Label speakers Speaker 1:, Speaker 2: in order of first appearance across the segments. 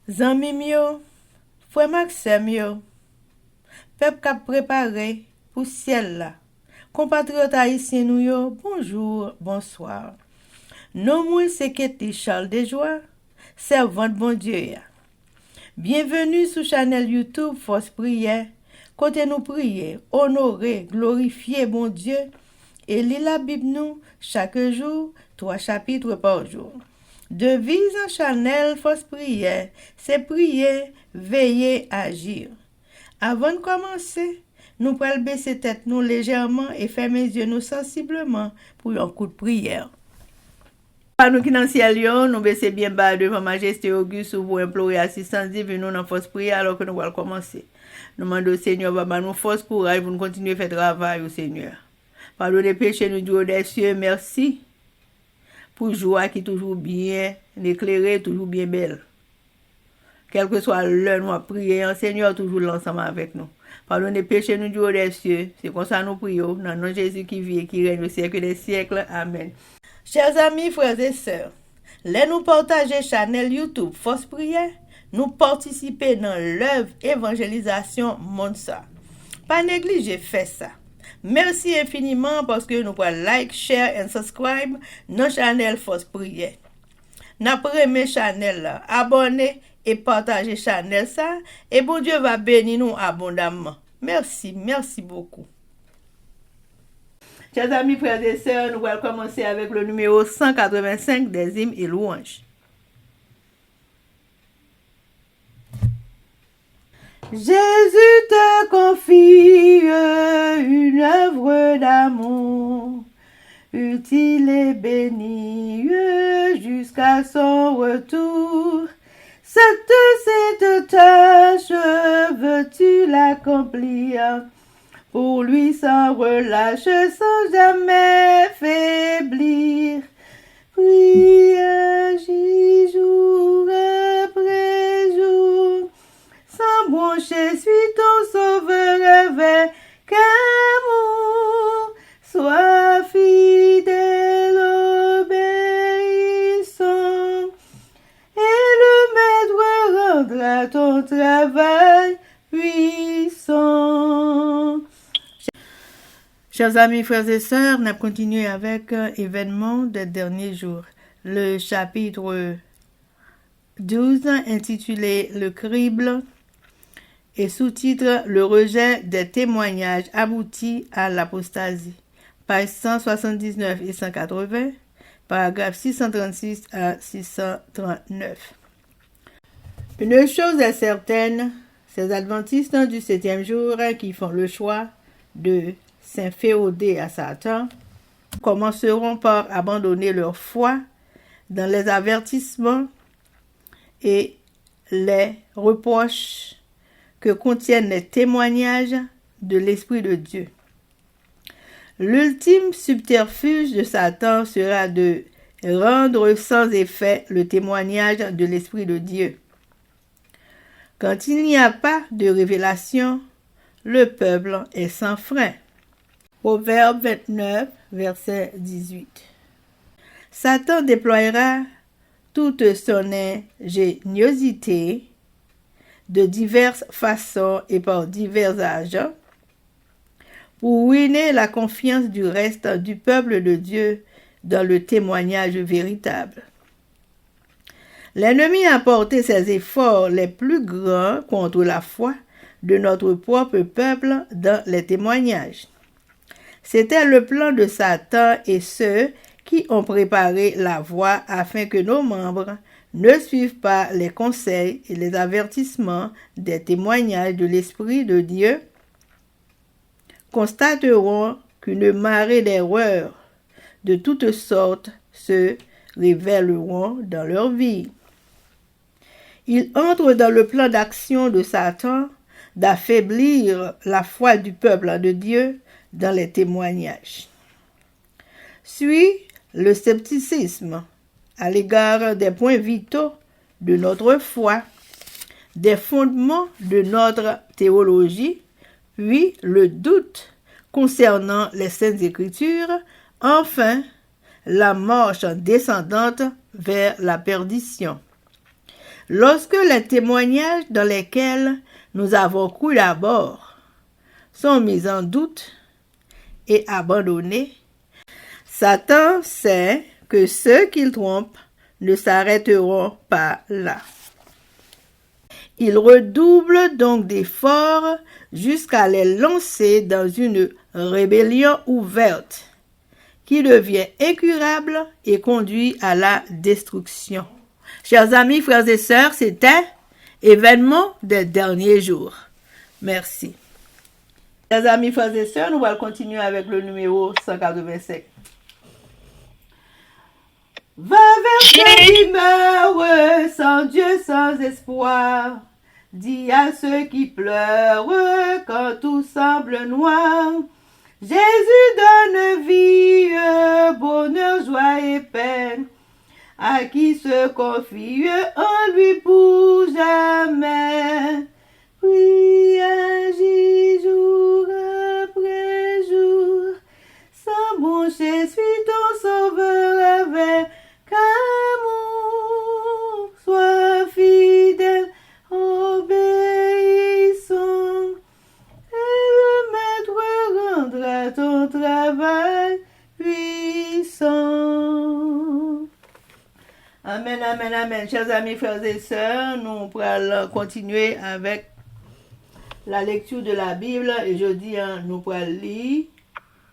Speaker 1: Zanmim yo, frère Maxime yo, peuple k'ap préparé pour ciel là. Compatriotes haïtiens nous yo, bonjour, bonsoir. Non moi c'est Ketty Charles Desjoie, servante bon Dieu ya. Bienvenue sur channel YouTube Force Prière, côté nous prier, honorer, glorifier bon Dieu et lire la Bible nous chaque jour, 3 chapitres par jour. Devise en channel Force Prière, c'est prier, veiller, agir. Avant de commencer, nous pouvons baisser tête nous légèrement et fermer les yeux nous sensiblement pour un coup de prière. Par nous qui dans le ciel, nous baissons bien bas devant Majesté Auguste pour implorer assistance divine nous dans force prière alors que nous allons commencer. Nous demandons au Seigneur, Baba, nous force courage pour nous continuer à faire travail au Seigneur. Pardonnez péché, nous Dieu des cieux, merci pour joie qui est toujours bien éclairée, toujours bien belle. Quel que soit l'heure, nous prions, Seigneur, toujours l'ensemble avec nous. Pardonnez péché, nous Dieu des cieux. C'est comme ça nous prions, dans le nom de Jésus qui vit et qui règne au siècle des siècles. Amen. Chers amis, frères et sœurs, les nous partager channel YouTube Force Prière, nous participer dans l'œuvre évangélisation Monsa. Pas négliger faire ça. Merci infiniment parce que nous pouvons like, share et subscribe dans channel Force Prière. N'après mes channel là, abonnez et partagez channel ça et bon Dieu va bénir nous abondamment. Merci beaucoup. Chers amis, frères et sœurs, nous allons commencer avec le numéro 185 des hymnes et louanges. Jésus te confie une œuvre d'amour, utile et bénie jusqu'à son retour. Cette tâche veux-tu l'accomplir pour lui sans relâche, sans jamais faiblir. Prie, agis jour après jour, sans broncher, suis ton sauveur avec amour. Sois fidèle, obéissant, et le maître rendra ton travail puissant. Chers amis, frères et sœurs, nous continuons avec événement des derniers jours. Le chapitre 12 intitulé Le crible et sous-titre Le rejet des témoignages aboutit à l'apostasie. Pages 179 et 180, paragraphes 636 à 639. Une chose est certaine, ces adventistes du 7e jour qui font le choix de s'inféoder à Satan commenceront par abandonner leur foi dans les avertissements et les reproches que contiennent les témoignages de l'Esprit de Dieu. L'ultime subterfuge de Satan sera de rendre sans effet le témoignage de l'Esprit de Dieu. Quand il n'y a pas de révélation, le peuple est sans frein. Proverbe 29, verset 18. Satan déploiera toute son ingéniosité de diverses façons et par divers agents pour ruiner la confiance du reste du peuple de Dieu dans le témoignage véritable. L'ennemi a porté ses efforts les plus grands contre la foi de notre propre peuple dans les témoignages. C'était le plan de Satan et ceux qui ont préparé la voie afin que nos membres ne suivent pas les conseils et les avertissements des témoignages de l'Esprit de Dieu, constateront qu'une marée d'erreurs de toutes sortes se révéleront dans leur vie. Ils entrent dans le plan d'action de Satan d'affaiblir la foi du peuple de Dieu dans les témoignages. Suit le scepticisme à l'égard des points vitaux de notre foi, des fondements de notre théologie, puis le doute concernant les Saintes Écritures, enfin la marche descendante vers la perdition. Lorsque les témoignages dans lesquels nous avons cru d'abord sont mis en doute et abandonnés, Satan sait que ceux qu'il trompe ne s'arrêteront pas là. Il redouble donc d'efforts jusqu'à les lancer dans une rébellion ouverte qui devient incurable et conduit à la destruction. Chers amis, frères et sœurs, c'était événement des derniers jours. Merci. Chers amis, frères et sœurs, nous allons continuer avec le numéro 185. Va vers ceux qui meurent sans Dieu, sans espoir. Dis à ceux qui pleurent quand tout semble noir. Jésus donne vie, bonheur, joie et peine. À qui se confie en lui pour jamais. Prie, agis jour après jour. Sans broncher, suis ton sauveur avec amour. Sois fidèle, obéissant. Et le maître rendra ton travail puissant. Amen, amen, amen. Chers amis, frères et sœurs, nous allons continuer avec la lecture de la Bible. Et je dis, nous allons lire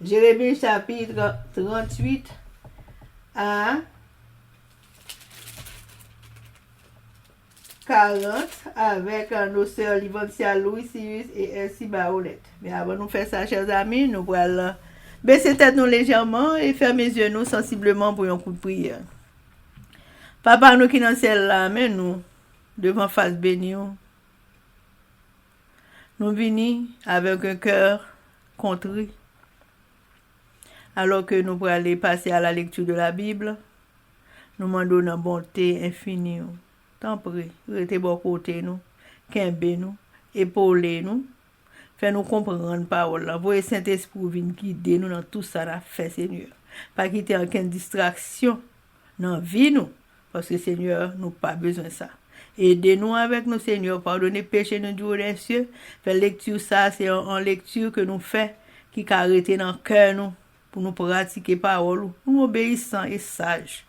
Speaker 1: Jérémie chapitre 38 à 40 avec nos sœurs Livancia Louis, Sirius et Elsie Baolette. Mais avant de nous faire ça, chers amis, nous allons baisser tête nous légèrement et fermer les yeux nous sensiblement pour un coup de prière. Papa, nous qui dans le ciel là, mais nous, devant face bénie, nous venons avec un cœur contrit. Alors que nous pourrons aller passer à la lecture de la Bible, nous demandons une bonté infinie. Tant pis, restez bon côté nous, qu'aimer nous, épauler nous, faire nous comprendre la parole. Voyez Saint-Esprit venir guider nous dans tout ça là fait, Seigneur. Pas quitter aucune distraction dans la vie nous. Parce que Seigneur, nous pas besoin de ça. Aidez-nous avec nous, Seigneur, pardonnez péché nous du haut des cieux. Faire lecture ça, c'est en lecture que nous faisons, qui a arrêté dans le cœur nous, pour nous pratiquer parole, nous obéissant et sages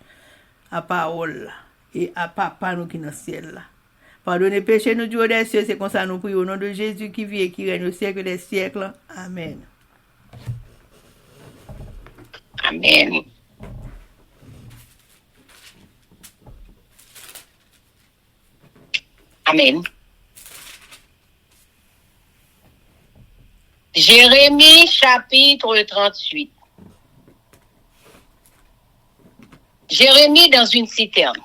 Speaker 1: à parole et à papa nous qui dans le ciel là. Pardonnez péché nous du haut des cieux, c'est comme ça nous prions au nom de Jésus qui vit et qui règne au siècle des siècles. Amen.
Speaker 2: Amen. Amen. Jérémie chapitre 38. Jérémie dans une citerne.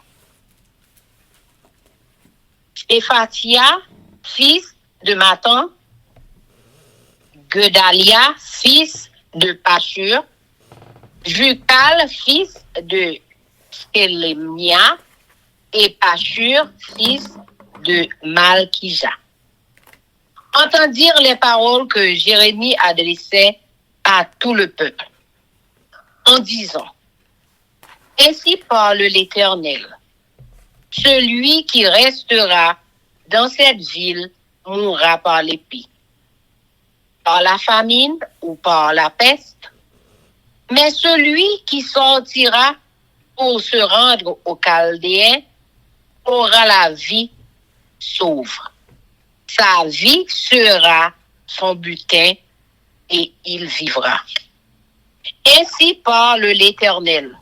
Speaker 2: Éphatia, fils de Matan, Gedalia, fils de Pashur, Jucal, fils de Skelemia, et Pashur, fils de Malkija. Entendirent les paroles que Jérémie adressait à tout le peuple, en disant: Ainsi parle l'Éternel, celui qui restera dans cette ville mourra par l'épée, par la famine ou par la peste, mais celui qui sortira pour se rendre aux Chaldéens aura la vie sauve. Sa vie sera son butin et il vivra. Ainsi parle l'Éternel.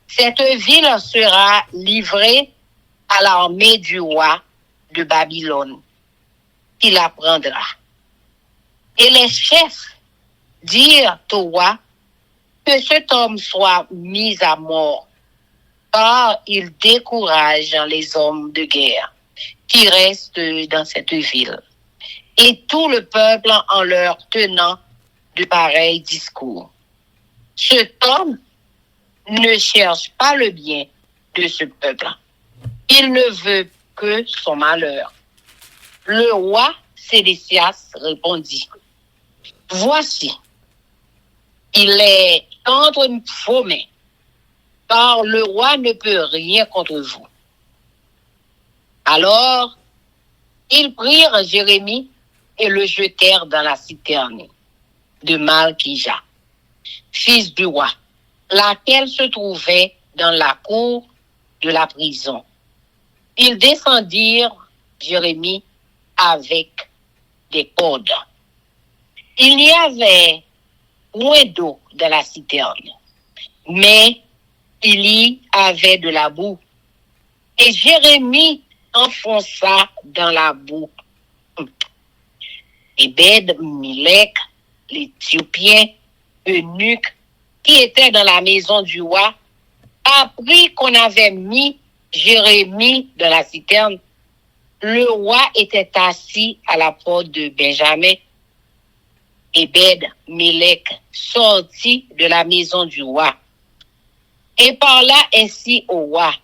Speaker 2: Cette ville sera livrée à l'armée du roi de Babylone, qui la prendra. Et les chefs dirent au roi que cet homme soit mis à mort, car il décourage les hommes de guerre qui restent dans cette ville, et tout le peuple en leur tenant de pareils discours. Cet homme ne cherche pas le bien de ce peuple. Il ne veut que son malheur. Le roi Sédécias répondit: Voici, il est entre vos mains, car le roi ne peut rien contre vous. Alors, ils prirent Jérémie et le jetèrent dans la citerne de Malkija, fils du roi, laquelle se trouvait dans la cour de la prison. Ils descendirent Jérémie avec des cordes. Il n'y avait point d'eau dans la citerne, mais il y avait de la boue. Et Jérémie enfonça dans la boue. Ebed-Melech, l'Éthiopien, eunuque, qui était dans la maison du roi, apprit qu'on avait mis Jérémie dans la citerne. Le roi était assis à la porte de Benjamin. Ebed-Melech sortit de la maison du roi et parla ainsi au roi.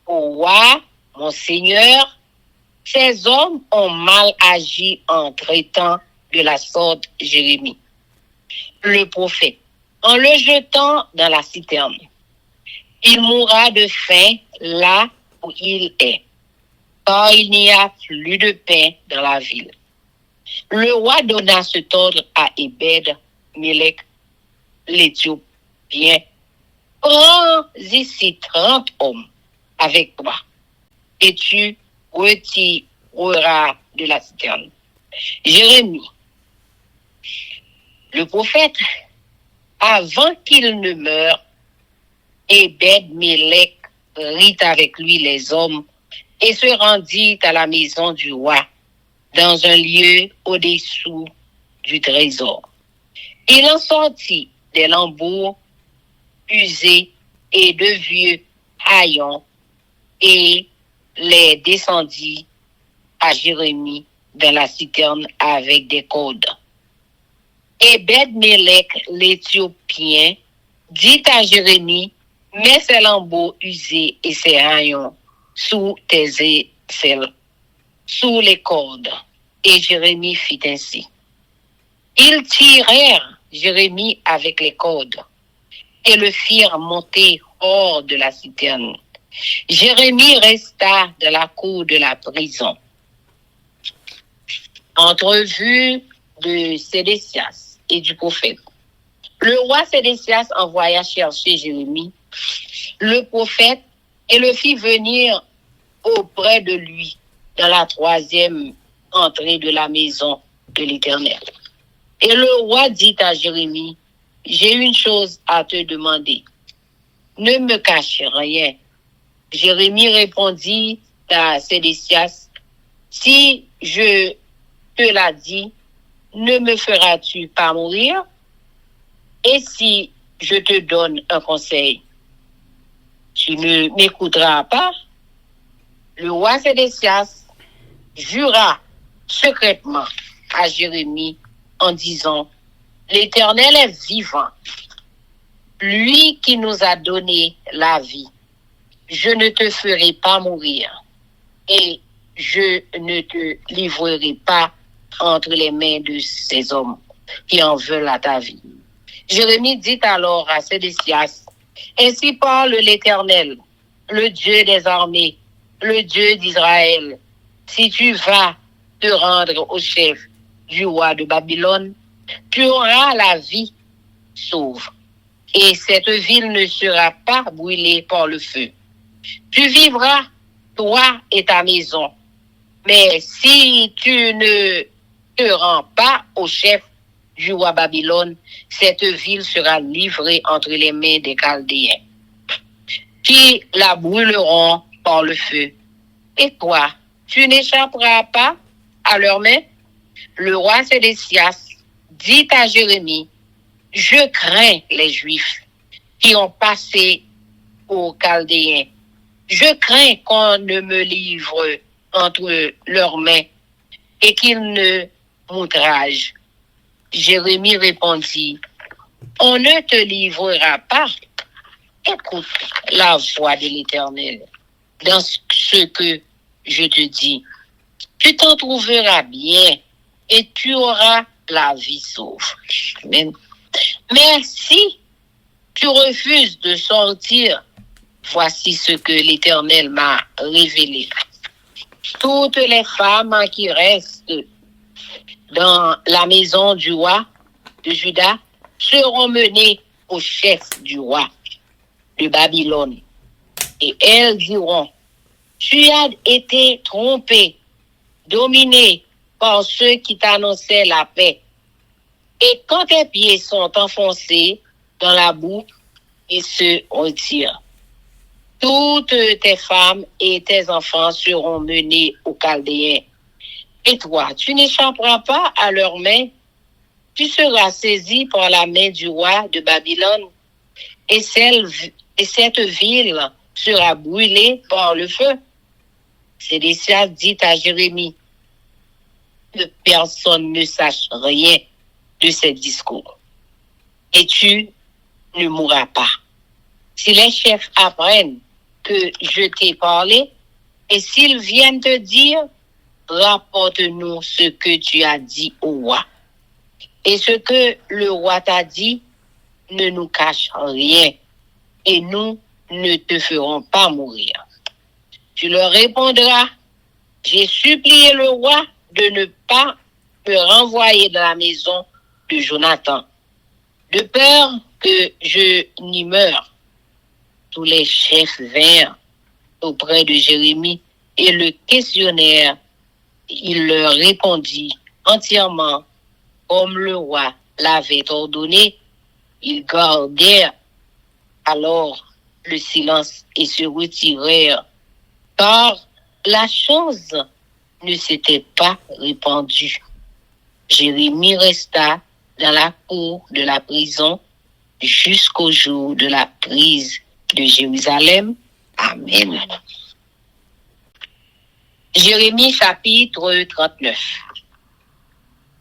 Speaker 2: Au roi, mon seigneur, ces hommes ont mal agi en traitant de la sorte Jérémie, le prophète, en le jetant dans la citerne. Il mourra de faim là où il est, car il n'y a plus de pain dans la ville. Le roi donna cet ordre à Ebed-Melech, l'Éthiopien. Prends ici 30 hommes avec toi, et tu retireras de la citerne Jérémie, le prophète, avant qu'il ne meure. Ebed-Melech rit avec lui les hommes et se rendit à la maison du roi, dans un lieu au-dessous du trésor. Il en sortit des lambeaux usés et de vieux haillons et les descendit à Jérémie dans la citerne avec des cordes. Ebed-Melech, l'Éthiopien, dit à Jérémie, mets ces lambeaux usés et ces haillons sous tes aisselles, sous les cordes. Et Jérémie fit ainsi. Ils tirèrent Jérémie avec les cordes et le firent monter hors de la citerne. Jérémie resta dans la cour de la prison. Entrevue de Sédécias et du prophète. Le roi Sédécias envoya chercher Jérémie, le prophète, et le fit venir auprès de lui dans la 3e entrée de la maison de l'Éternel. Et le roi dit à Jérémie, j'ai une chose à te demander. Ne me cache rien. Jérémie répondit à Sédécias, si je te l'ai dit, ne me feras-tu pas mourir? Et si je te donne un conseil, tu ne m'écouteras pas? Le roi Sédécias jura secrètement à Jérémie en disant, l'Éternel est vivant, lui qui nous a donné la vie. Je ne te ferai pas mourir et je ne te livrerai pas entre les mains de ces hommes qui en veulent à ta vie. Jérémie dit alors à Sédécias, ainsi parle l'Éternel, le Dieu des armées, le Dieu d'Israël. Si tu vas te rendre au chef du roi de Babylone, tu auras la vie sauve, et cette ville ne sera pas brûlée par le feu. Tu vivras, toi et ta maison. Mais si tu ne te rends pas au chef du roi Babylone, cette ville sera livrée entre les mains des Chaldéens, qui la brûleront par le feu. Et toi, tu n'échapperas pas à leurs mains? Le roi Sédécias dit à Jérémie, je crains les Juifs qui ont passé aux Chaldéens. Je crains qu'on ne me livre entre leurs mains et qu'ils ne m'outragent. Jérémie répondit, on ne te livrera pas. Écoute la voix de l'Éternel dans ce que je te dis. Tu t'en trouveras bien et tu auras la vie sauve. Amen. Mais si tu refuses de sortir, voici ce que l'Éternel m'a révélé. toutes les femmes qui restent dans la maison du roi de Juda seront menées au chef du roi de Babylone. Et elles diront, tu as été trompé, dominé par ceux qui t'annonçaient la paix. Et quand tes pieds sont enfoncés dans la boue, ils se retirent. Toutes tes femmes et tes enfants seront menés aux Chaldéens. Et toi, tu n'échapperas pas à leurs mains. Tu seras saisi par la main du roi de Babylone. Et cette ville sera brûlée par le feu. Sédécias dit à Jérémie que personne ne sache rien de ces discours. Et tu ne mourras pas. Si les chefs apprennent que je t'ai parlé, et s'ils viennent te dire, rapporte-nous ce que tu as dit au roi. Et ce que le roi t'a dit, ne nous cache rien, et nous ne te ferons pas mourir. Tu leur répondras, j'ai supplié le roi de ne pas me renvoyer dans la maison de Jonathan, de peur que je n'y meure. Tous les chefs vinrent auprès de Jérémie et le questionnèrent. Il leur répondit entièrement comme le roi l'avait ordonné. Ils gardèrent alors le silence et se retirèrent, car la chose ne s'était pas répandue. Jérémie resta dans la cour de la prison jusqu'au jour de la prise de Jérusalem. Amen. Jérémie chapitre 39.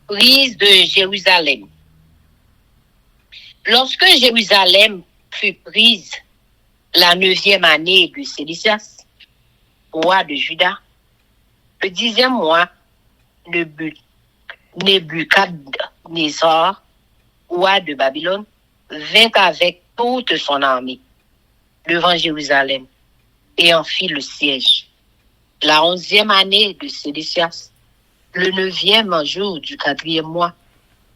Speaker 2: Prise de Jérusalem. Lorsque Jérusalem fut prise la 9e année de Sédécias, roi de Juda, le 10e mois, Nebuchadnezzar, roi de Babylone, vint avec toute son armée devant Jérusalem et en fit le siège. La 11e année de Sédécias, le 9e jour du 4e mois,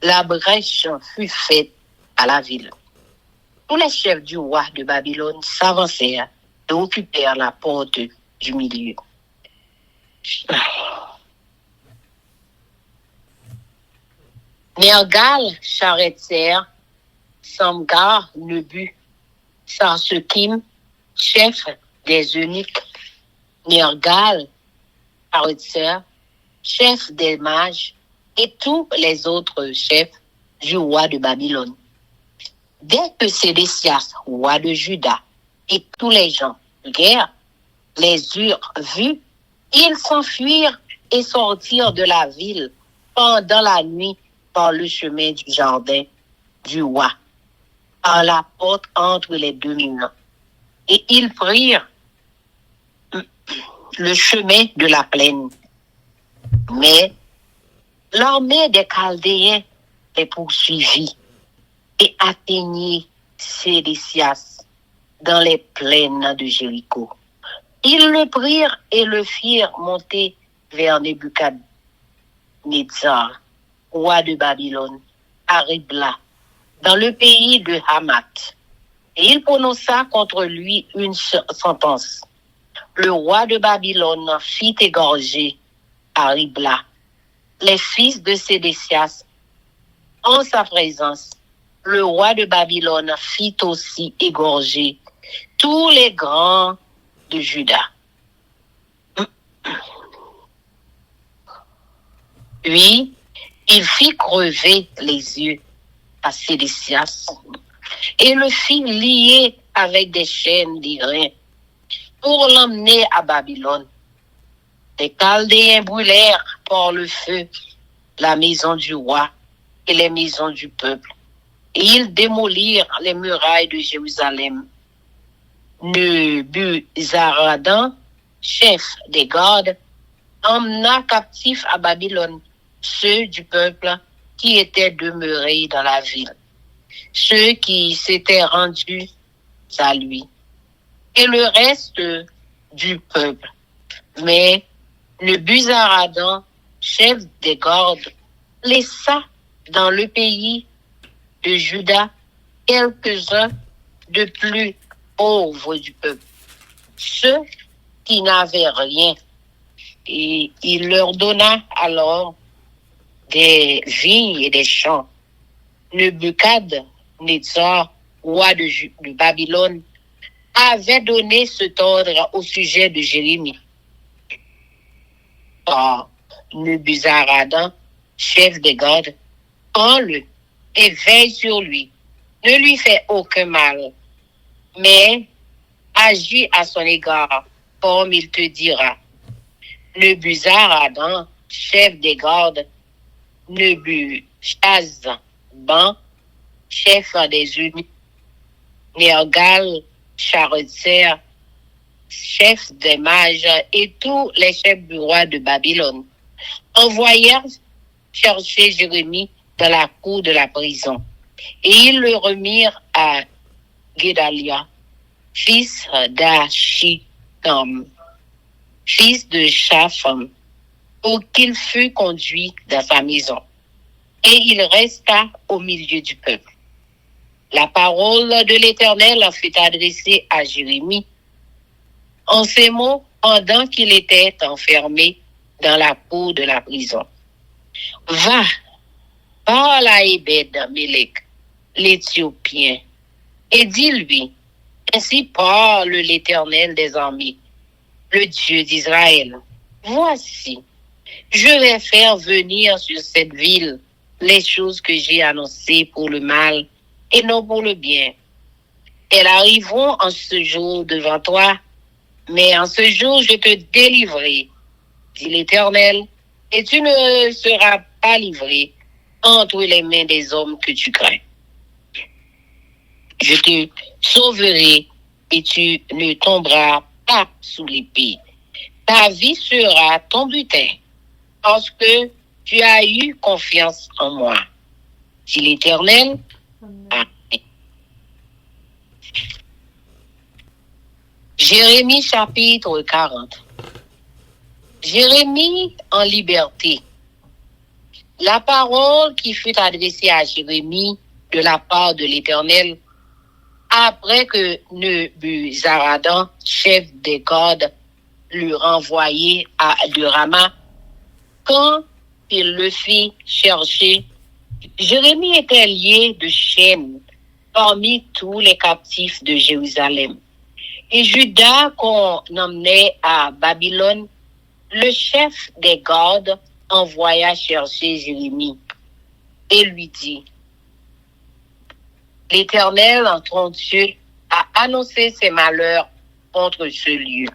Speaker 2: la brèche fut faite à la ville. Tous les chefs du roi de Babylone s'avancèrent et occupèrent la porte du milieu. Nergal, Charetzer, Samgar, Nebu, Sarsekim, chef des eunuques, Nergal, Charetzer, chef des mages, et tous les autres chefs du roi de Babylone. Dès que Sédécias, roi de Juda, et tous les gens de guerre les eurent vus, ils s'enfuirent et sortirent de la ville pendant la nuit par le chemin du jardin du roi, par la porte entre les deux murs. Et ils prirent le chemin de la plaine. Mais l'armée des Chaldéens les poursuivit et atteignit Sédécias dans les plaines de Jéricho. Ils le prirent et le firent monter vers Nebuchadnezzar, roi de Babylone, à Ribla, dans le pays de Hamath. Et il prononça contre lui une sentence. Le roi de Babylone fit égorger à Ribla les fils de Sédécias en sa présence. Le roi de Babylone fit aussi égorger tous les grands de Juda. Puis, il fit crever les yeux à Sédécias et le fit lier avec des chaînes d'airain pour l'emmener à Babylone. Les Chaldéens brûlèrent par le feu la maison du roi et les maisons du peuple. Et ils démolirent les murailles de Jérusalem. Nebuzaradan, chef des gardes, emmena captifs à Babylone ceux du peuple qui étaient demeurés dans la ville, ceux qui s'étaient rendus à lui, et le reste du peuple. Mais Nebuzaradan, chef des gardes, laissa dans le pays de Juda quelques-uns de plus pauvres du peuple, ceux qui n'avaient rien, et il leur donna alors des vignes et des champs. Nebuchadnezzar, roi de Babylone, avait donné cet ordre au sujet de Jérémie. Or, Nebuzaradan, chef des gardes, prends-le et veille sur lui. Ne lui fais aucun mal, mais agis à son égard, comme il te dira. Nebuzaradan, chef des gardes, Nebuchadnezzar, chef des eunuques, Nergal, Charezer, chef des mages, et tous les chefs du roi de Babylone envoyèrent chercher Jérémie dans la cour de la prison. Et ils le remirent à Guédalia, fils d'Achikam, fils de Shapham, pour qu'il fût conduit dans sa maison. Et il resta au milieu du peuple. La parole de l'Éternel fut adressée à Jérémie en ces mots pendant qu'il était enfermé dans la cour de la prison. Va, parle à Ebed-Melech, l'Éthiopien, et dis-lui, ainsi parle l'Éternel des armées, le Dieu d'Israël. Voici, je vais faire venir sur cette ville les choses que j'ai annoncées pour le mal et non pour le bien. Elles arriveront en ce jour devant toi, mais en ce jour je te délivrerai, dit l'Éternel, et tu ne seras pas livré entre les mains des hommes que tu crains. Je te sauverai et tu ne tomberas pas sous l'épée. Ta vie sera ton butin, parce que tu as eu confiance en moi, dit l'Éternel. Amen. Jérémie chapitre 40. Jérémie en liberté. La parole qui fut adressée à Jérémie de la part de l'Éternel après que Nebuzaradan, chef des gardes, l'eut renvoyé de Rama, quand il le fit chercher, Jérémie était lié de chaînes parmi tous les captifs de Jérusalem. Et Juda qu'on emmenait à Babylone, le chef des gardes envoya chercher Jérémie et lui dit, l'Éternel, en ton Dieu, a annoncé ses malheurs contre ce lieu.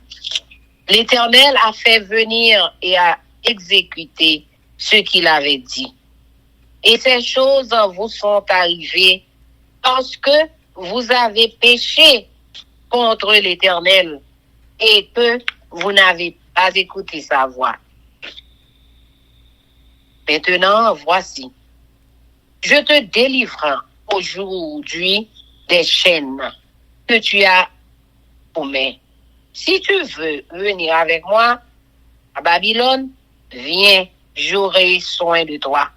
Speaker 2: L'Éternel a fait venir et a exécuté ce qu'il avait dit. Et ces choses vous sont arrivées parce que vous avez péché contre l'Éternel et que vous n'avez pas écouté sa voix. Maintenant, voici, je te délivre aujourd'hui des chaînes que tu as promis. Si tu veux venir avec moi à Babylone, viens, j'aurai soin de toi.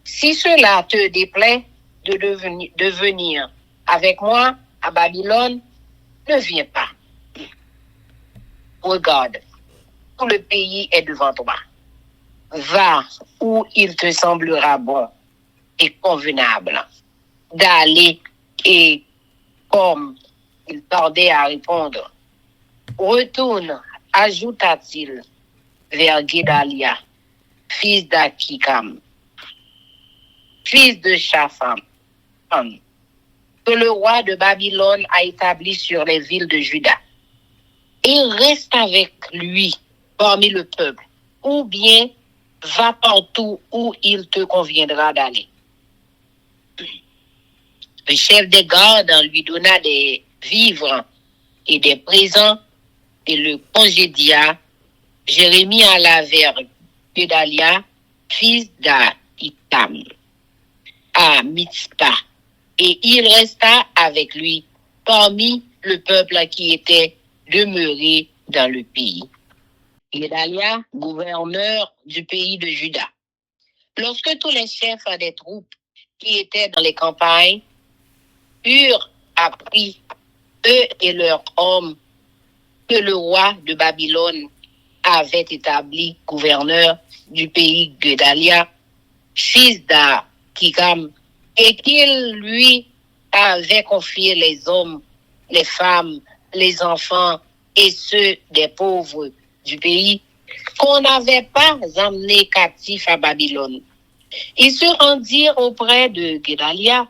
Speaker 2: Si cela te déplaît de venir avec moi à Babylone, ne viens pas. Regarde, tout le pays est devant toi. Va où il te semblera bon et convenable d'aller, et comme il tardait à répondre, retourne, ajouta-t-il, vers Guédalia, fils d'Achikam, fils de Shapham, que le roi de Babylone a établi sur les villes de Juda. Et reste avec lui parmi le peuple, ou bien va partout où il te conviendra d'aller. Le chef des gardes lui donna des vivres et des présents et le congédia. Jérémie alla vers Guédalia, fils d'Achikam, à Mitzpah, et il resta avec lui parmi le peuple qui était demeuré dans le pays. Guédalia, gouverneur du pays de Juda. Lorsque tous les chefs des troupes qui étaient dans les campagnes eurent appris, eux et leurs hommes, que le roi de Babylone avait établi gouverneur du pays Guédalia, fils d'Akikam, et qu'il lui avait confié les hommes, les femmes, les enfants et ceux des pauvres du pays, qu'on n'avait pas emmenés captifs à Babylone. Ils se rendirent auprès de Guédalia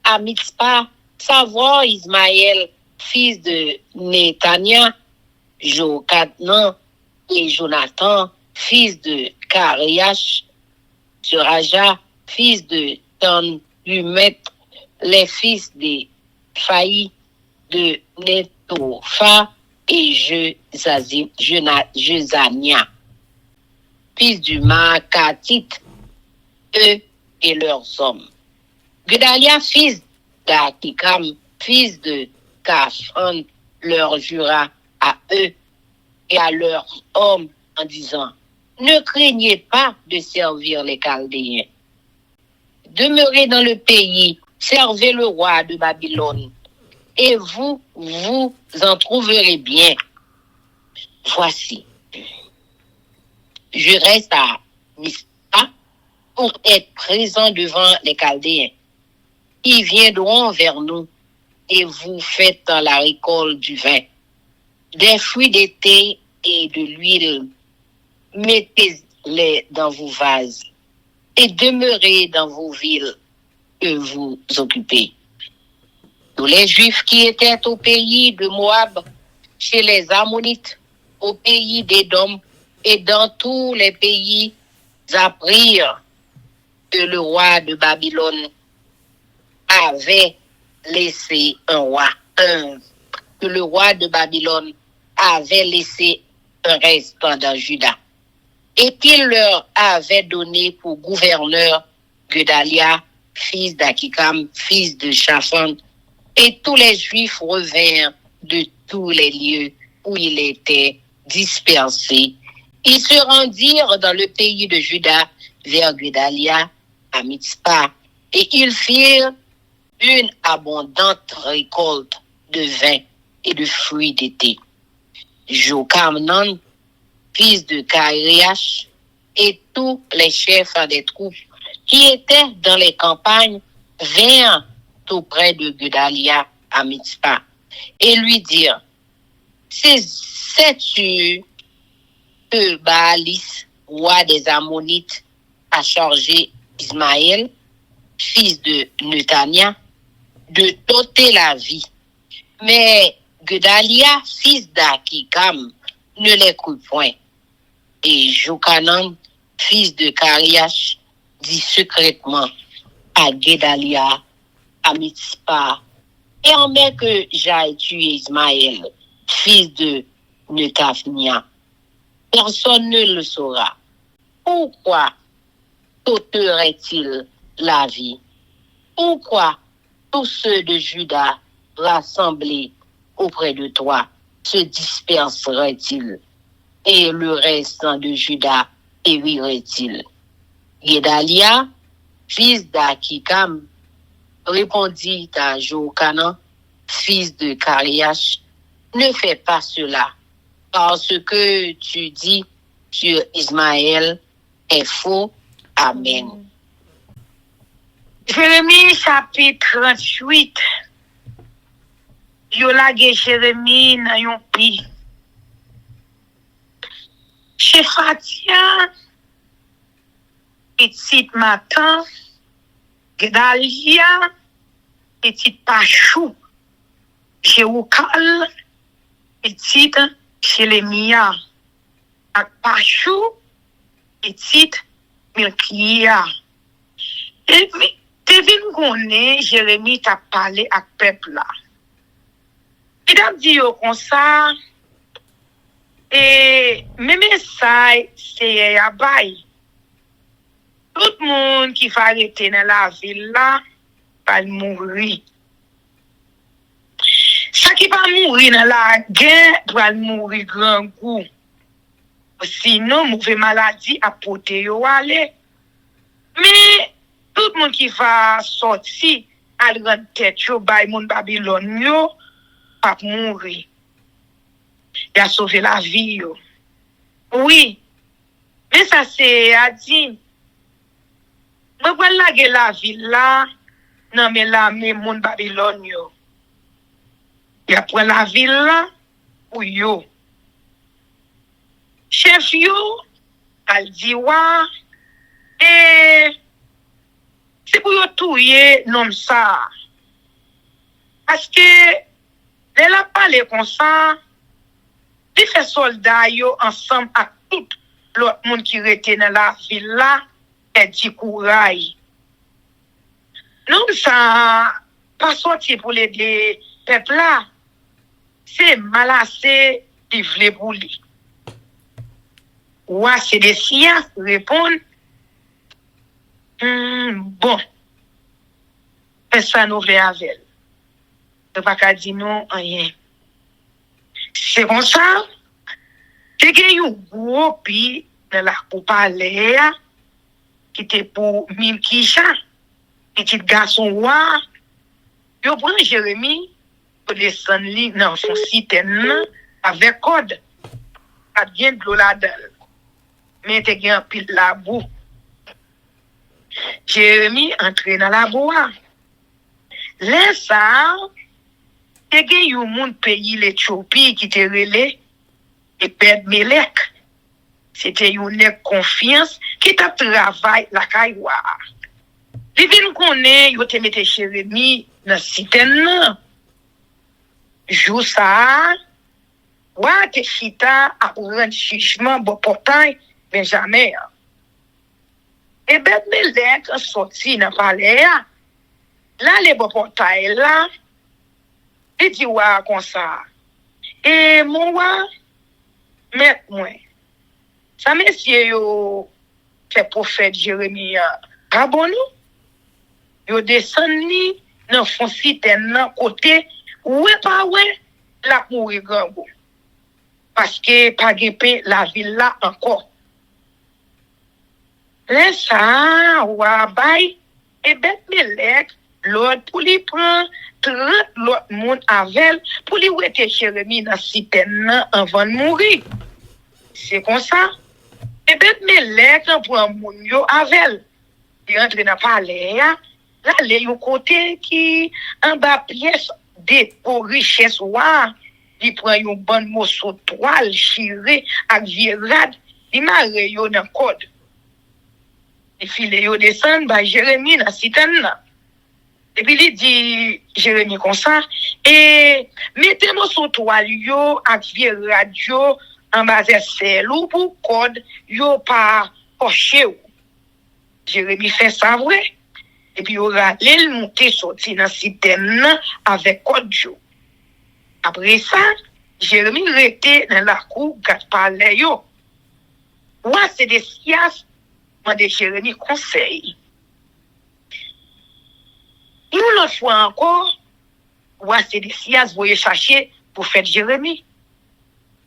Speaker 2: à Mitzpah, savoir Ismaël, fils de Nétania, Jokadnan et Jonathan, fils de Kariach, Suraja, fils de Tanhumet, les fils de Faï, de Netopha et Jezania, fils du Maakatite, eux et leurs hommes. Guédalia, fils d'Akikam, fils de Kafan, leur jura à eux et à leurs hommes en disant: ne craignez pas de servir les Chaldéens. Demeurez dans le pays, servez le roi de Babylone, et vous en trouverez bien. Voici, je reste à Mitzpah pour être présent devant les Chaldéens. Ils viendront vers nous, et vous faites la récolte du vin, des fruits d'été et de l'huile. Mettez-les dans vos vases et demeurez dans vos villes que vous occupez. Tous les Juifs qui étaient au pays de Moab, chez les Ammonites, au pays d'Édom et dans tous les pays apprirent que le roi de Babylone avait laissé que le roi de Babylone avait laissé un restant dans Juda, et qu'il leur avait donné pour gouverneur Guédalia, fils d'Akikam, fils de Shaphan, et tous les Juifs revinrent de tous les lieux où ils étaient dispersés. Ils se rendirent dans le pays de Juda vers Guédalia, à Mitzpah, et ils firent une abondante récolte de vin et de fruits d'été. Jokamnan, fils de Kariach, et tous les chefs des troupes qui étaient dans les campagnes vinrent auprès de Guédalia à Mitzpah et lui dirent: sais-tu que Baalis, roi des Ammonites, a chargé Ismaël, fils de Netania, de t'ôter la vie? Mais Guédalia, fils d'Akikam, ne les crut point. Et Jokanan, fils de Kariach, dit secrètement à Guédalia, à Mitzpah: permets que j'aille tuer Ismaël, fils de Netania. Personne ne le saura. Pourquoi t'ôterait-il la vie? Pourquoi tous ceux de Juda rassemblés auprès de toi se disperseraient-ils, et le restant de Juda périrait-il? Guédalia, fils d'Akikam, répondit à Jokanan, fils de Kariach: ne fais pas cela, parce que tu dis sur Ismaël est faux. Amen.
Speaker 3: Jérémie chapitre 38. Yo lage Jérémie nan yon pi. Shefatia, petit Matan, Guédalia, petit Pachou, Jéroukal, petit Chélémia, ak Pachou, petit Milkia. Et te vin konnen Jérémie t'a parlé ak peuple là. Il a dit comme ça, et mes messages, c'est à bail. Tout le monde qui va arrêter dans la ville là, va mourir. Ça qui va mourir dans la guerre, va mourir grand coup. Sinon, mauvaise maladie à porter yo aller. Mais tout le monde qui va sortir à rendre tête yo bay moun Babylone yo pas mourir. Il a sauvé la vie yo. Oui. Mais ça c'est à dire. Moi voilà la vie là, non mais là mais moun Babylone yo. Il a pris la ville là pour yo. Chef yo, al di wa, c'est pour yo touye nom ça. Parce que, elle a parlé comme ça, il fait soldat yo ensemble avec tout l'autre monde qui était dans la ville là, et dit courage. Non, ça, pas sorti pour les peuples là, c'est malassé, qui voulait pour lui. Ouais, c'est des sciences répondent. Bon. Ça nous fait avec. Je ne pas qu'à dire non, rien. C'est comme ça. C'est qu'il y a eu gros pays dans la coupe à l'air qui était pour Milkisha, petit garçon roi. Yo prend Jérémie pour descendre dans son citerne avec code. A bien de l'eau là-dedans. Mais te gen pile la boue. Jérémie entre dans la boue. Là ça, te gen yon moun pays l'Éthiopie qui te relé et perd Melek. C'était yon nek confiance qui t'a travail la kaywa. Li vin konnen yo te mette Jérémie dans citerne. Jou ça, wa te chita a rendre jugement bon portail Benjamin. Et ben Melek sorti dans palais là les bon portail là il dit wa comme ça. Et moi mais moi ça monsieur yo fait prophète Jérémie rabonou yo descendi dans fond citerne côté ouais pas ouais la mourir grand parce que pas gépé la ville là encore. Là ça wa bay et ben Melek l'autre pour lui prendre 30 l'autre monde avec pour lui rester Jérémie dans citerne avant de mourir. C'est comme ça. Et ben Melek prend moun yo avec. Il rentre dans palais là les yon côté qui en bas pièce de pour richesse wa. Il prend un bon morceau de toile chiré avec virade, il marre yo dans code. Et puis yo descend ba Jérémie dans citerne. Et puis il dit Jérémie comme ça et mettez morceau toile yo avec virade yo en bas sel ou pour code yo pas coché. Jérémie fait ça vrai. Et puis yo râle monter sorti dans citerne avec code yo. Après ça, Jérémie était dans la cour, gâte palais yo. Ouais, c'est des sias, moi de Jérémie conseil. Une autre fois encore, ouais, c'est des sias, vous voyez chercher pour faire Jérémie.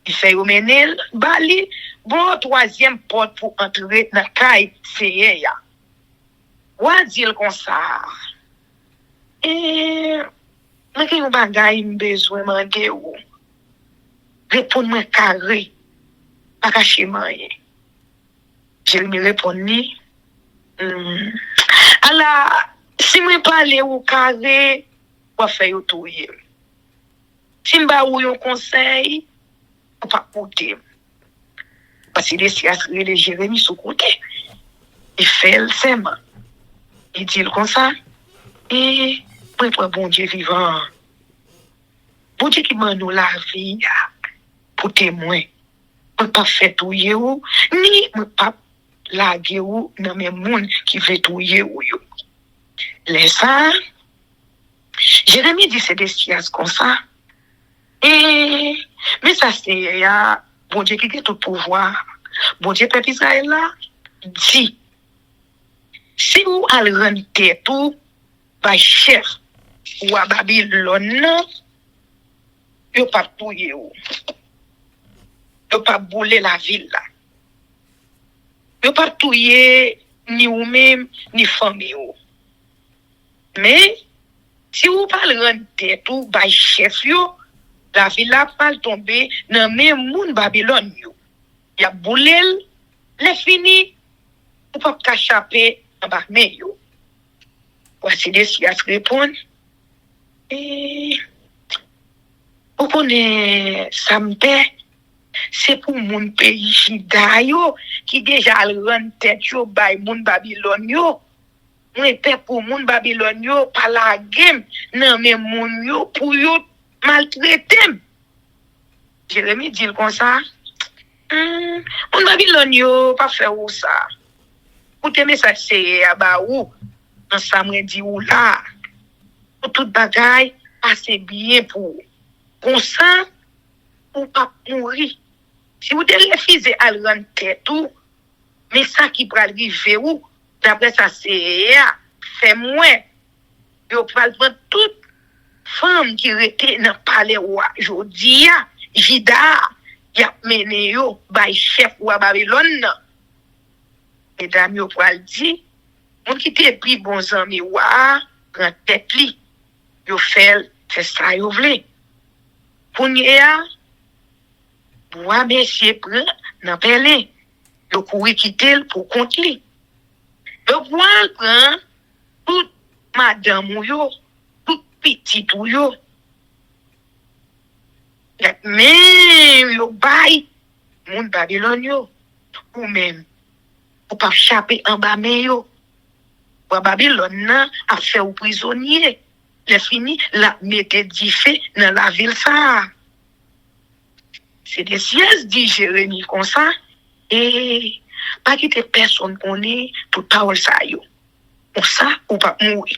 Speaker 3: Il fait mener bali, bon troisième porte pour entrer dans caille, c'est ya. Ouais, dire comme ça. Et mais que yon bagay besoin mande ou. Répondre carré. Pas cacher rien. Jérémie répond ni. Alors, si moi parler ou carré, ou faire yo touyer. Si m'ba ou yon conseil, ou pas côté. Parce que les Jérémie sous côté. Il fait le sème. Il dit comme ça. Et pour bon Dieu vivant. Bon Dieu qui m'a nous la vie pour témoin. Pour pas faire touyer ou, ni pas laguer ou dans mes monde qui fait touyer ou yo. Les ça, Jérémie dit c'est des sias comme ça. Et, mais ça c'est, bon Dieu qui a tout pouvoir. Bon Dieu, peuple Israël là, dit, si vous allez rendre tout, bah chef, ou à Babylone, yo pas touyer ou. Yo pas bouler la ville là. Yo pas touyer ni ou même ni famille ou. Mais si vous pas rendre tête ou by chef yo, la ville a pas tomber dans même moun Babylone yo. Y a boulel, les fini, ou pas cachaper en bas mais yo. Voici des sias répondent. Et vous connaissez ça me paie. C'est pour mon pays Chida yo qui déjà rend tête yo by moun Babylone yo. Moi paie pour moun Babylone yo pas la game non mais moun yo pour yo maltraiter. Jérémie dit comme ça. Moun Babylone yo pas faire ou ça. Pour te message c'est à ba ou dans ça me dit ou là. Pour toute bagaille assez bien pour comme ça ou pas mourir. Si vous devez refuser à rendre tête tout, mais ça qui peut arriver où, d'après ça c'est fait moins. Yo pral prendre toute femme qui était dans palais roi jodi a, Jida, y a mené yo by chef roi Babylone. Mesdames yo pral di, mon qui te pris bons amis roi, prend tête li. Yo fait ça yo vle. Pour nya Bois monsieur prend dans pelin. Yo couri quitter pour compte li. Yo prend toute madame ou yo, toute petite ou yo. Même yo bay moun Babylone yo ou même ou pas chaper en bas mais yo. Ou Babylone nan a fait ou prisonnier. Le fini la mette di fait dans la ville ça. C'est des sièges, dit Jérémie comme ça, et pas quitter personne connaît toute parole ça yo. Pour ça, ou pas mourir.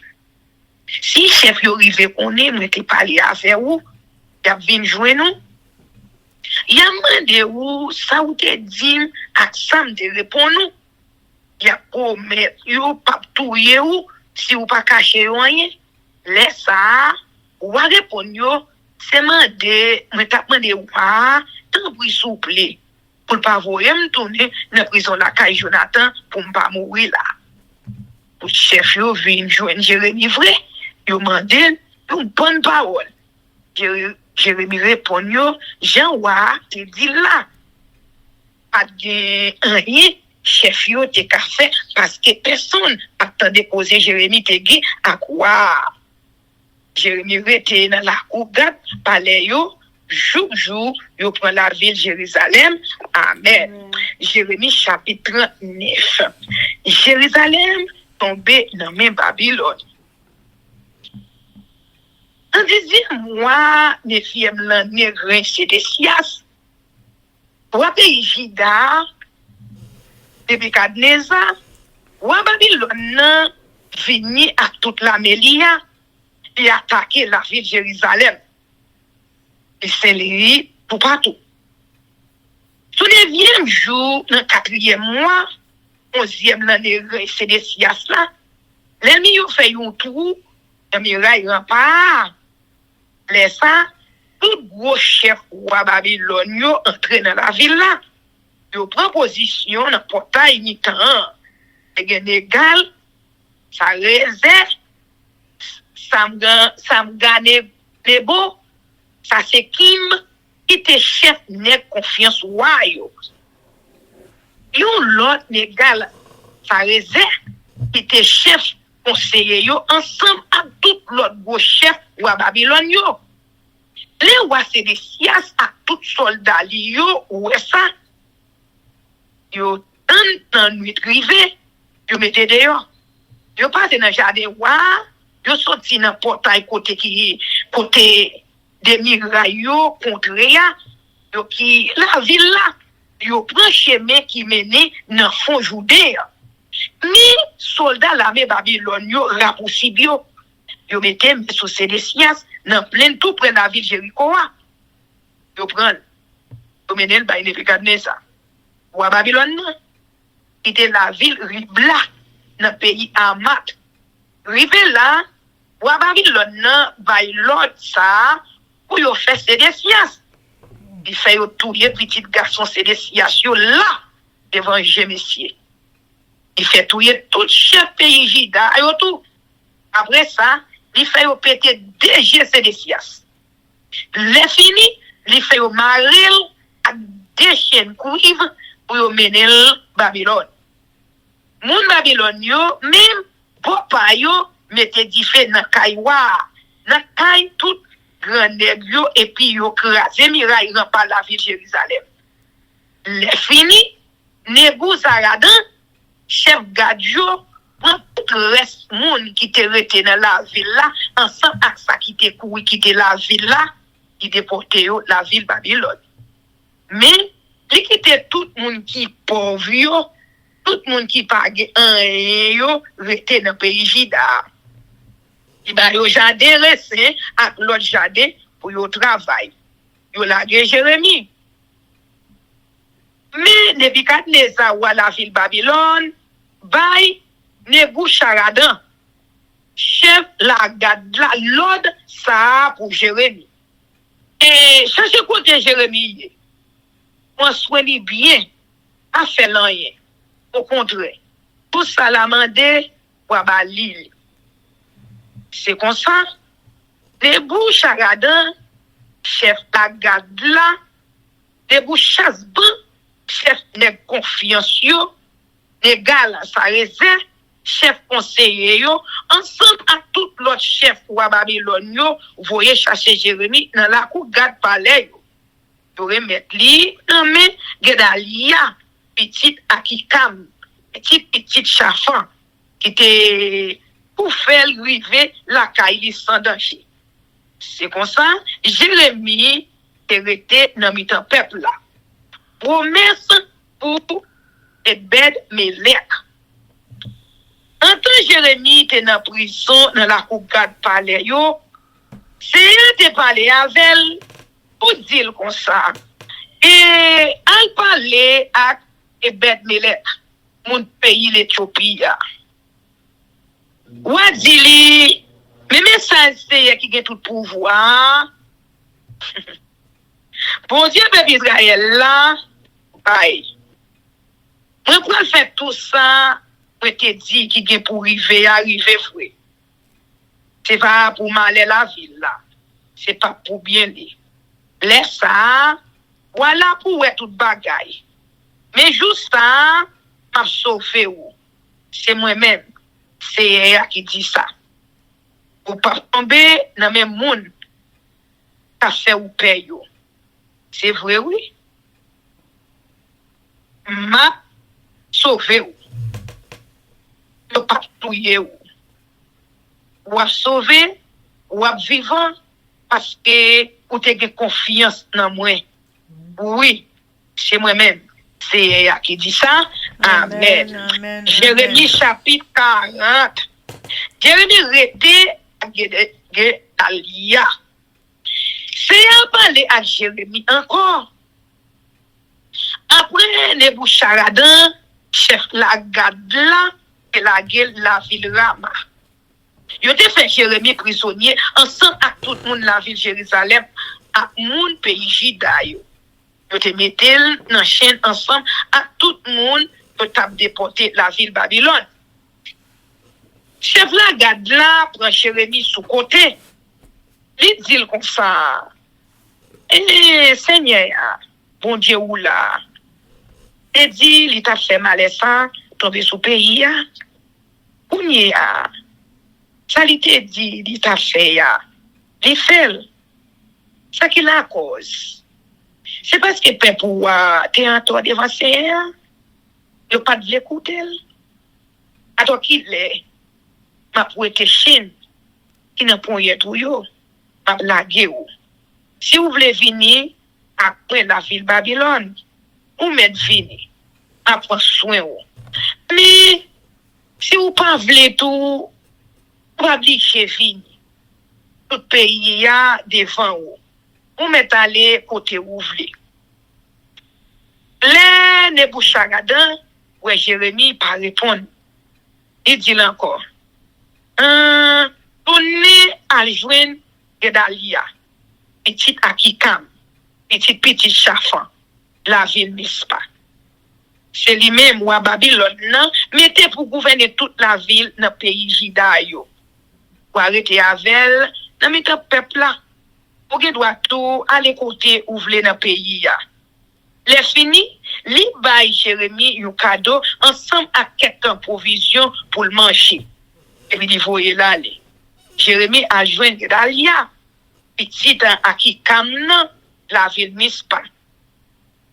Speaker 3: Si chef yo rive connaît, moi te parler avec ou, y a vinn joindre nous. Y a demandé ou ça ou te dit à ça me te répondre nous. Y a promet yo pas touyer ou si ou pas cacher rien. Laisse ça ou va répondre yo, c'est mandé, moi t'a demandé ou pas. Tant pis souple pour pas voyer me tourner dans prison la caille Jonathan pour pas mourir là. Pour chef yo vinn joindre Jérémie vrai, yo mandé une bonne parole. Jérémie répond yo, Jean wa te dit là. Pas de rien chef yo te ka fait parce que personne attendait poser Jérémie te gui à quoi. Jérémie était dans la cour garde palais yo. Jour, yo prend la ville Jérusalem. Amen. Jérémie chapitre 9. Jérusalem tombé dans main Babylone. En 10e mois, 9e l'année, c'est des sias. Ou pays Jida, Nebukadnezar, ou Babylone, vini à toute la Mélia et attaquer la ville Jérusalem. Et c'est lui pour partout. Sous le 9e jour, dans le 4e mois, 11e l'année, c'est des sias là. L'ennemi a fait un trou, le muraille rempart. Laisse ça, tout gros chef roi Babylone yo entré dans la ville là. Yo prend position dans le portail ni temps. Et gen égal, ça réserve, ça me gagne les beaux. Ça c'est Kim qui était chef net confiance roi yo. Yon l'autre négal, ça réserve qui était chef conseiller yo ensemble avec tout l'autre gros chef roi Babylone yo. Les rois c'est des sias à tout soldat yo ou ça. Yo tant nuit rivé, yo mette dehors. Yo passe dans jardin roi, yo sorti dans portail côté des murailles contre ya, yo qui la ville là, yo prend chemin qui menait dans fond Judée. Mais soldats l'armée Babylone yo rapoussib yo mettait sous Sédécias dans plein tout près de la ville Jéricho. Yo prend yo menait le bail Nebukadnezar. Ou à Babylone qui était la ville Ribla dans le pays Amat. Ribla ou à Babylone bail l'autre ça pour yo faire Sédécias. Il fait yo tout les petits garçons Sédécias yo là devant Jémessier. Il fait touiller tout chef pays Jida. Et tout. Après ça, il fait péter DG Sédécias. Les fini, il fait maril à des chaînes cuivre pour mener Babylone. Moun Babylone yo, même papa yo, mette di fait dans Kaiwa. Dans Kai tout grand nèg yo et puis yo krasé miraille par la ville de Jérusalem. Les fini, Nebuzaradan, chef Gadjo, prend tout le reste moun qui te rete dans la ville là, ensemble avec ça qui te couru quitter la ville là, qui déporte yo la ville Babylone. Mais, il quitte tout le monde qui pauvre yo, tout le monde qui pas un yo, rete dans le pays Jida. Il ba yo jardin resté avec l'autre jardin pour yo travail. Yo la Jérémie. Mais Nebukadnezar ou la ville Babylone, bay Nebuzaradan, chef la garde la l'ordre ça pour Jérémie. Et cherchez côté Jérémie, on soigne bien, a fait rien. Au contraire, tout ça la mandé pour l'île. C'est comme ça, Nebuzaradan, chef la garde là, Nebuzaradan, chef de confiance yo, égal à sa réserve, chef conseiller yo, ensemble à tout l'autre chef ou à Babylone yo, vous voyez chercher Jérémie dans la cour garde palais yo. Vous remettre li dans mais Gedalia, petit Akikam, petit Chafan, qui était pour faire river la caille sans danger. C'est comme ça, Jérémie était dans le peuple là. Promesse pour Ebed-Melech. En tant Jérémie était dans la prison, dans la cour garde palais, c'est de parler avec pour dire comme ça. Et elle parlait avec Ebed-Melech, mon pays l'Éthiopie. Ou a dit, mais message c'est qui a tout pouvoir. Bon Dieu, peuple Israël là, aïe. Moi, pour faire tout ça, je te dis qu'il est pour arriver frère. C'est pas pour m'aller la ville là. C'est pas pour bien aller. Laisse ça, voilà pour être tout bagaille. Mais juste ça, m'a sauvé ou. C'est moi-même. C'est elle qui dit ça. Ou pas tomber dans le même monde. Ça fait ou paye. C'est vrai, oui. M'a sauvé ou. Ne pas touiller ou. Ou à sauver, ou à vivant, parce que ou t'es confiance dans moi. Oui, c'est moi-même. C'est elle qui dit ça. Amen.
Speaker 1: Amen.
Speaker 3: Jérémie chapitre 40. Jérémie était à Gedalia. C'est à parler à Jérémie encore. Après Nebuzaradan, chef la garde là, et la gueule la ville Rama. Il a fait Jérémie prisonnier ensemble avec tout le monde la ville Jérusalem, avec mon pays Jida. Il a mis dans la chaîne ensemble avec tout le monde pour déporter la ville Babylone. Chef la garde là prend Jérémie sous côté. Il dit comme ça. Seigneur, bon Dieu ou là. Il dit, il t'a fait mal ça, tomber sous pays. Où ça lui t'a dit, il t'a fait. Il fait. Ça qui la cause. C'est parce que peuple t'es en toi devant Seigneur. Il n'a pas de l'écouter. À toi qui l'est. Ma pour être chine. Qui n'a pas eu tout yo. Ma blague ou. Si vous voulez venir après la ville Babylone, vous mettez venir. Après soin. Mais si vous ne voulez pas tout, vous pas obligé venir. Tout pays y a devant vous. Vous mettez aller côté où vous voulez. Les Nebuzaradan, ouais Jérémie pas répondre. Il dit encore. Tournez à joindre Gedalia. Petit Akikam, petit Chafan, la ville Mispa. c'est lui-même ou à Babylone, non, mettez pour gouverner toute la ville dans le pays Juda yo. Pour arrêter avec, dans le peuple là, pour qu'il doit tout aller côté ouvrir dans le pays ya. Les fini, li bail Jérémie un cadeau ensemble avec quelques provisions pour le manger. Et puis il voyait là, Jérémie a joint Gedalia, petit à qui kamnan la ville Mispa.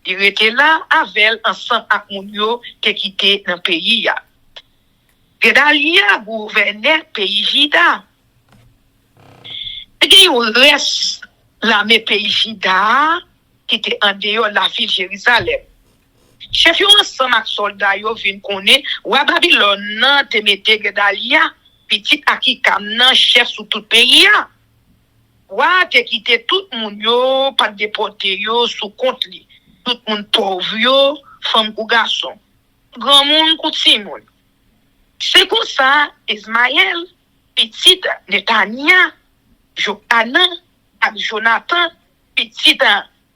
Speaker 3: Il était là avec ensemble avec Mounio qui quitté dans le pays ya. Gedalia gouvernait pays Juda. Et il reste l'armée pays Juda qui était en dehors de la ville Jérusalem. Chef yo ensemble avec soldats yo vinn connaît ou à Babylone nan te mette Gedalia petit à qui kamnan chef sous tout pays ya. Wa te quitté tout moun yo pas déporté yo sous compte li. Tout moun pauvre yo, femme ou garçon. Grand moun ou petit moun. C'est comme ça Ismaël petit Netanya, Johanan, ak Jonathan, petit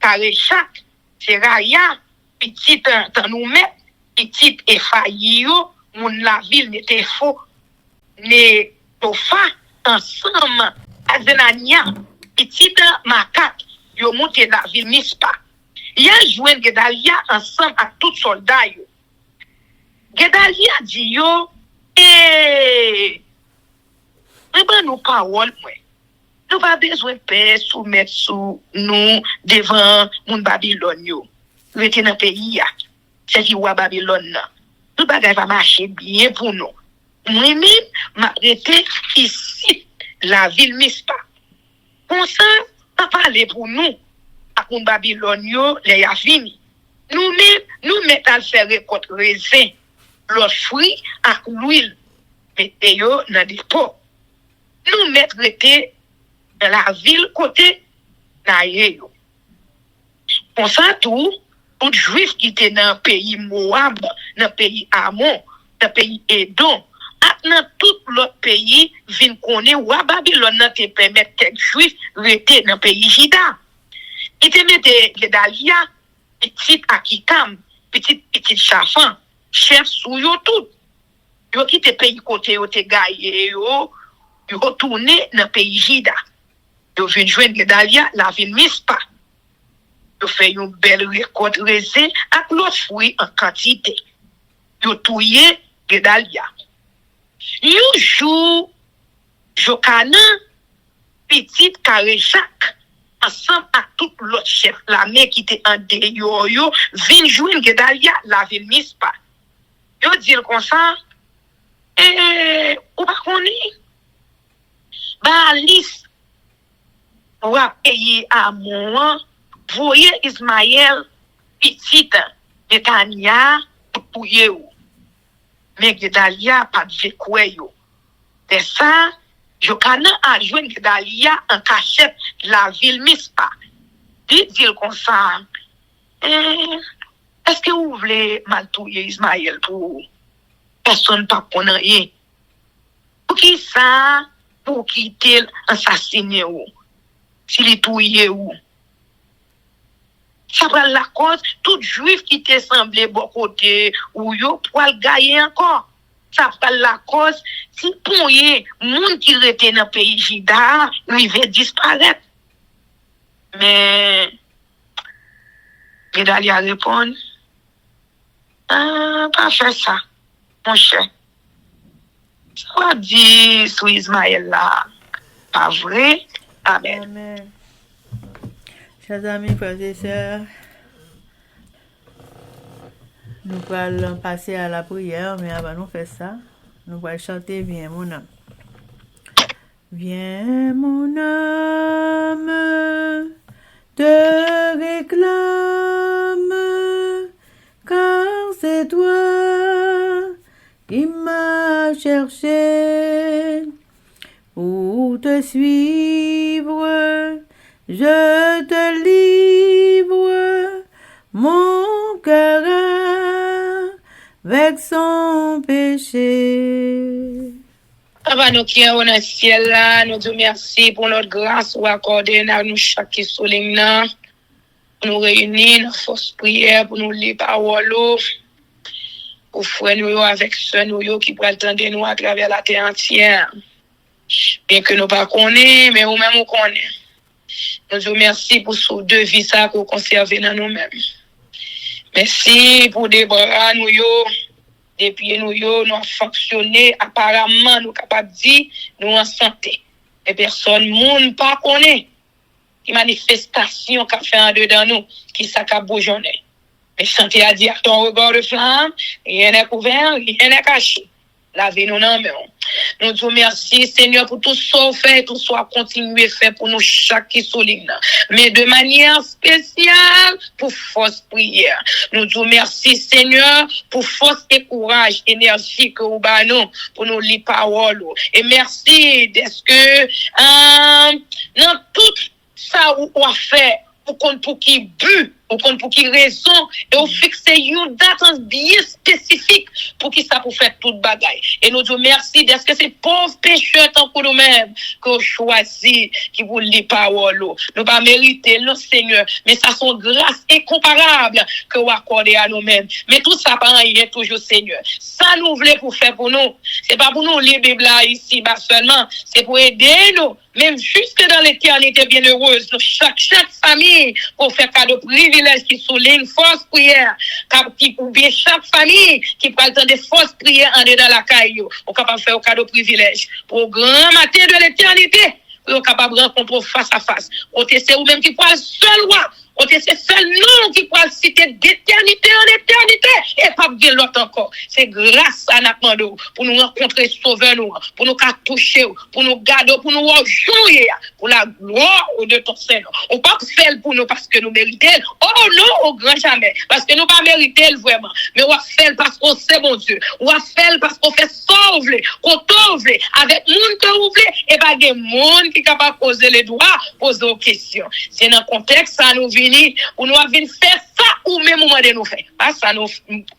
Speaker 3: Kareshak, Seraya, petit Tanoumet, petit Efaïo, moun la ville n'était faux, ne Tofa, ensemble, Azenania, petit Makat, yo monté la ville Mispa. Y a joué Gedalia ensemble avec tout soldat yo. Gedalia dit yo, ben nous parole, moi. Nous pas besoin de paix soumettre sous nous devant mon Babylone yo. Rete dans pays ya. C'est qui wa Babylone là. Tout bagay va marcher bien pour nous. Moi-même m'a rete ici la ville Mispa. Comme ça, pas parler pour nous. À mon Babylone yo, les ya fini. Nous-mêmes, nous mettons à faire récolte raisin, l'autre fruit à l'huile. Mettez yo dans des pots. Nous mettons dans la ville côté naïe yo. Pour ça tout juif qui était dans le pays Moab, dans le pays Ammon, dans le pays Edom, dans tout l'autre pays vinn connaître ou à Babylone te permettre tel juif rester dans le pays Juda. Il te mette Gedalia, petit Akikam, petit Shaphan, chef sous yo tout. Yo qui te pays côté yo te gaye yo retourné dans le pays Juda. Yo vinn joindre Gedalia la ville Mispa. Yo fait une belle récolte raisin avec l'autre fruit en quantité. Yo touye Gedalia. Yo jour Jokanan, petit Kareshak, ensemble avec tout l'autre chef la main qui était en dehors yo vinn joindre Gedalia la ville Mispa. Yo dit comme ça ou pas connait ba liste ou a payer à moi voyez Ismaël petit Netanya pour yo mais Gedalia pas de quoi yo c'est ça Jokanan a joint Gedalia en cachette la ville Mispa. Dit comme ça est-ce que vous voulez maltouiller Ismaël pour personne pas connaît rien pour qui ça pour quitter assassiner ou s'il est touillé ou ça prend la cause tout juif qui te semblé bon côté ou yo pour le gagner encore ça prend la cause si pour y monde qui était dans pays Juda il va disparaître mais Gedalia répond pas faire ça mon cher ça va dire sur Ismaël là pas vrai amen.
Speaker 1: Amen. Chers amis, frères et sœurs, nous allons passer à la prière, mais avant de faire ça, nous allons chanter Viens mon âme. Viens mon âme, te réclame, car c'est toi qui m'as cherché pour te suivre. Je te livre mon cœur avec son péché.
Speaker 3: Papa, nous qui sommes dans le ciel là, nous te remercions pour notre grâce ou accordée à nous chaque souligne. Nous réunir dans force prière pour nous lire parole. pour frère nous avec sœur nous qui pourrait attendre nous à travers la terre entière. Bien que nous pas connaissons, mais nous-mêmes nous connaissons. Nous vous remercions pour ce deux vies ça que vous conservez dans nous-mêmes. Merci pour des bras nous depuis nous nous fonctionné apparemment nous capables de dire nous en santé. Et personne monde pas connaît qui manifestation qu'a fait en dedans nous qui ça qu'a bougeonné. Mais santé a dit à ton regard de flamme, rien n'est couvert, rien n'est caché. Lavez-nous dans main. Nous vous remercions, Seigneur, pour tout ce qu'on fait, tout ce qu'on continue à faire pour nous chaque qui souligne. Mais de manière spéciale, pour force prière. Nous vous remercions, Seigneur, pour force et courage, énergie que vous nous pour nous lire parole. Et merci d'être que, dans tout ça où on fait, pour qui but, pour qui raison, et on fixe une date bien spécifique pour qui ça pour faire toute bagaille. Et nous disons merci d'être que ces pauvres pécheurs tant que nous-mêmes qu'on choisit, qui vous lit parole. Nous pas mériter, non Seigneur, mais ça sont grâces incomparables que vous accordez à nous-mêmes. Mais tout ça pas rien toujours Seigneur. Ça nous voulons pour faire pour nous. C'est pas pour nous lire Bible là ici bas seulement, c'est pour aider nous. Même jusque dans l'éternité bienheureuse, chaque famille pour faire cadeau privilège qui souligne force prière, ou bien chaque famille qui prend le temps de force prière en dedans la caillou, on capable faire un cadeau privilège pour grand matin de l'éternité, on capable rencontrer face à face. On c'est ou même qui prend seul roi. C'est seul nom qui pourra citer d'éternité en éternité et pas bien l'autre encore. C'est grâce à notre demande pour nous rencontrer sauveur nous, pour nous toucher, pour nous garder, pour nous rejoindre pour la gloire de ton Seigneur. On pas faire pour nous parce que nous méritons. Oh non, au grand jamais. Parce que nous pas mériter vraiment. Mais on va faire parce qu'on sait bon Dieu. On va faire parce qu'on fait sauver, qu'on t'ouvre avec monde que vous voulez et pas des monde qui est capable de poser les droits, poser aux questions. C'est dans le contexte, ça nous vient ou nous avons faire ça ou même au moment de nous faire. Pas ça nous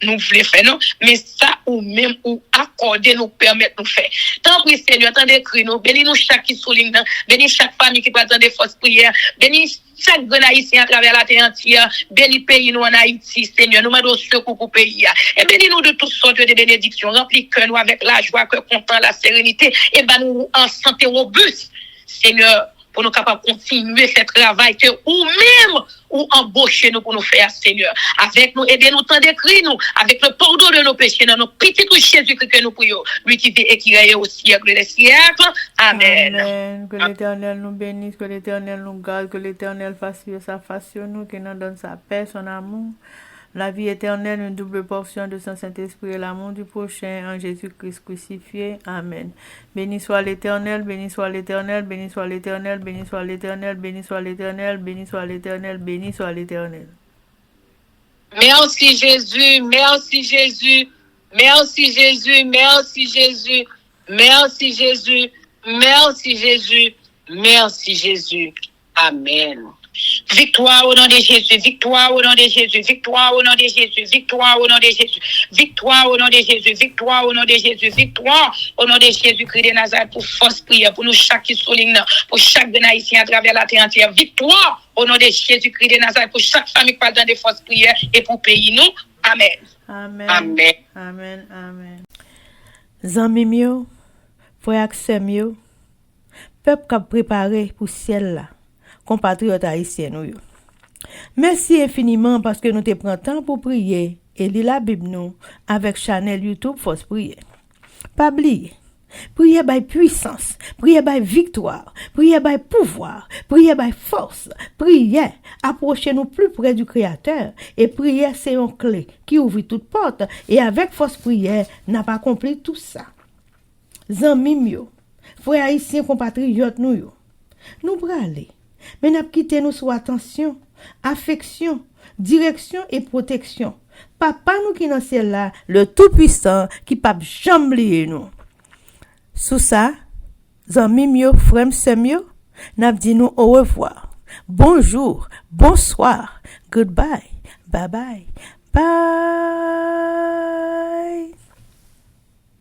Speaker 3: voulons faire, non, mais ça ou même ou accorder nous permettre nous faire. Tant pis Seigneur, tant d'écrire nous, bénis nous chaque qui souligne, bénis chaque famille qui peut attendre des forces prières, bénis chaque grand haïtien à travers la terre entière, bénis pays nous en Haïti, Seigneur, nous demandons secours pour pays, et bénis nous de toutes sortes de bénédictions, remplis cœur nous avec la joie, que content, la sérénité, et ben nous en santé robuste, Seigneur, pour nous capables de continuer ce travail que ou même ou embaucher nous pour nous faire, Seigneur. Avec nous, aider nous tant d'écrire nous, avec le pardon de nos péchés, dans nos petits Jésus-Christ que nous prions, lui qui vit et qui règne au siècle des siècles. Amen.
Speaker 1: Amen. Que l'Éternel nous bénisse, que l'Éternel nous garde, que l'Éternel fasse sa face sur nous, qu'il nous donne sa paix, son amour. La vie éternelle, une double portion de son Saint-Esprit et l'amour du prochain en Jésus-Christ crucifié. Amen. Béni soit l'Éternel, béni soit l'Éternel, béni soit l'Éternel, béni soit l'Éternel, béni soit l'Éternel, béni soit l'Éternel, béni soit l'Éternel.
Speaker 2: Merci Jésus, merci Jésus, merci Jésus, merci Jésus, merci Jésus, merci Jésus, merci Jésus. Amen. Victoire au nom de Jésus, victoire au nom de Jésus, victoire au nom de Jésus, victoire au nom de Jésus, victoire au nom de Jésus, victoire au nom de Jésus, victoire au nom de Jésus-Christ de Nazareth pour force prière, pour nous chaque qui souligne, pour chaque haïtien à travers la terre entière, victoire au nom de Jésus-Christ de Nazareth pour chaque famille qui parle dans des forces prières et pour pays nous. Amen.
Speaker 1: Amen.
Speaker 2: Amen.
Speaker 1: Amen. Amen. Zami mio, frère Axel peuple qui a préparé pour ciel là. Compatriotes haïtiens nous. Merci infiniment parce que nous te prenons temps pour prier et lire la Bible nous avec channel YouTube Force Prière. Pas oublier, prier by puissance, prier by victoire, prier by pouvoir, prier by force, prier, approcher nous plus près du Créateur et prier c'est une clé qui ouvre toute porte et avec force prière n'a pas accompli tout ça. Zanmi mio, frères haïtiens compatriotes nous aller. Mais n'a quitté nous sous attention, affection, direction et protection. Papa nous qui dans ciel là, le tout-puissant qui pas jamais oublier nous. Sous ça, zanmi mio, frère semio, n'a dit nous au revoir. Bonjour, bonsoir, goodbye, bye bye, bye.